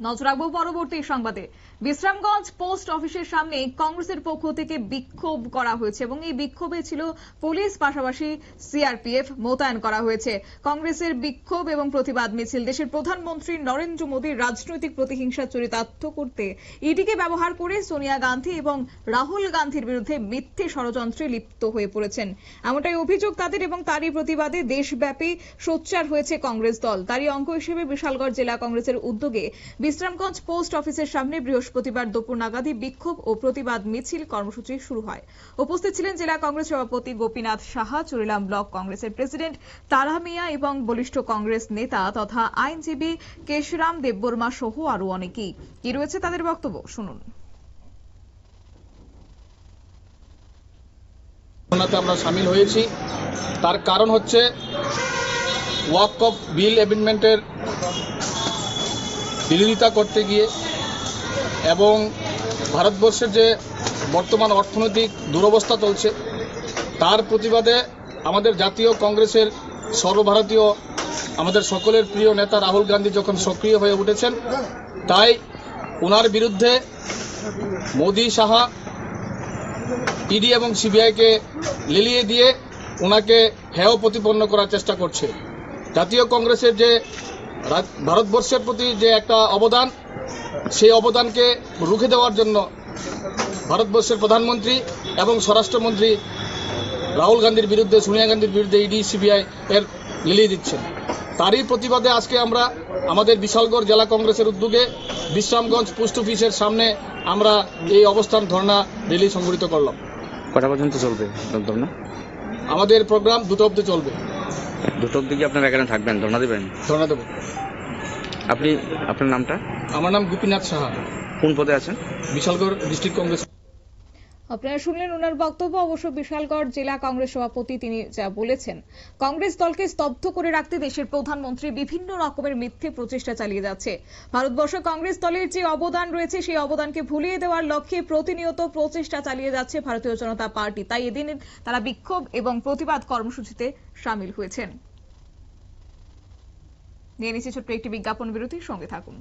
নজর রাখবো পরবর্তী সংবাদে। বিশ্রামগঞ্জ পোস্ট অফিসের সামনে কংগ্রেসের পক্ষ থেকে বিক্ষোভ করা হয়েছে এবং এই বিক্ষোভে ছিল পুলিশ, পাশাপাশি সিআরপিএফ মোতায়েন করা হয়েছে। কংগ্রেসের বিক্ষোভ এবং প্রতিবাদ মিছিল দেশের প্রধানমন্ত্রী নরেন্দ্র মোদীর রাজনৈতিক প্রতিহিংসা চরিতার্থ করতে ইডিকে ব্যবহার করে সোনিয়া গান্ধী এবং রাহুল গান্ধীর বিরুদ্ধে মিথ্যে ষড়যন্ত্রে লিপ্ত হয়ে পড়েছেন, এমনটাই অভিযোগ তাদের। এবং তারই প্রতিবাদে দেশব্যাপী সোচ্চার হয়েছে কংগ্রেস দল। তারই অঙ্গ হিসেবে বিশালগড় জেলা কংগ্রেসের উদ্যোগে বিশ্রামগঞ্জ পোস্ট অফিসের সামনে বৃহস্পতিবার দুপুর নাগাদই বিক্ষোভ ও প্রতিবাদ মিছিল কর্মসূচি শুরু হয়। উপস্থিত ছিলেন জেলা কংগ্রেস সভাপতি গোপীনাথ সাহা, চুরিলাম ব্লক কংগ্রেসের প্রেসিডেন্ট তারা মিয়া এবং বরিষ্ঠ কংগ্রেস নেতা তথা আইনজীবী কেশরাম দেববর্মা সহ আরো অনেকেই। কি রয়েছে তাদের বক্তব্য শুনুন। আমরা সামিল হয়েছি, তার কারণ হচ্ছে ওয়াকফ বিল অ্যামেন্ডমেন্টের বিরোধিতা করতে গিয়ে এবং ভারতবর্ষের যে বর্তমান অর্থনৈতিক দুরবস্থা চলছে তার প্রতিবাদে আমাদের জাতীয় কংগ্রেসের সর্বভারতীয় আমাদের সকলের প্রিয় নেতা রাহুল গান্ধী যখন সক্রিয় হয়ে উঠেছেন, তাই ওনার বিরুদ্ধে মোদি, সাহা, ইডি এবং সিবিআইকে লেলিয়ে দিয়ে ওনাকে হেয় প্রতিপন্ন করার চেষ্টা করছে। জাতীয় কংগ্রেসের যে ভারতবর্ষের প্রতি যে একটা অবদান, সেই অবদানকে রুখে দেওয়ার জন্য ভারতবর্ষের প্রধানমন্ত্রী এবং স্বরাষ্ট্রমন্ত্রী রাহুল গান্ধীর বিরুদ্ধে, সোনিয়া গান্ধীর বিরুদ্ধে ইডি, সিবিআই এর লেলিয়ে দিচ্ছেন। তারই প্রতিবাদে আজকে আমরা আমাদের বিশালগড় জেলা কংগ্রেসের উদ্যোগে বিশ্রামগঞ্জ পোস্ট অফিসের সামনে আমরা এই অবস্থান ধর্ণা র্যালি সংগঠিত করলাম। কটা পর্যন্ত চলবে ধর্ণা? আমাদের প্রোগ্রাম 2টা অবধি চলবে। 2টা অবধি কি আপনারা এখানে থাকবেন, ধর্ণা দেবেন? ধর্ণা দেব। আপনার নামটা? আমার নাম গোপীনাথ সাহা। কোন পদে আছেন? বিশালগড় ডিস্ট্রিক্ট কংগ্রেস। আপনারা শুনলেন ওনার বক্তব্য। অবশ্য বিশালগড় জেলা কংগ্রেস সভাপতি তিনি যা বলেছেন, কংগ্রেস দলকে স্তব্ধ করে রাখতে দেশের প্রধানমন্ত্রী বিভিন্ন রকমের মিথ্যে প্রচেষ্টা চালিয়ে যাচ্ছে। ভারতবর্ষে কংগ্রেস দলের যে অবদান রয়েছে সেই অবদানকে ভুলিয়ে দেওয়ার লক্ষ্যে প্রতিনিয়ত প্রচেষ্টা চালিয়ে যাচ্ছে ভারতীয় জনতা পার্টি। তাই এদিন তারা বিক্ষোভ এবং প্রতিবাদ কর্মসূচিতে সামিল হয়েছেন। নিয়ে নিচ্ছে ছোট্ট একটি বিজ্ঞাপন বিরতি, সঙ্গে থাকুন।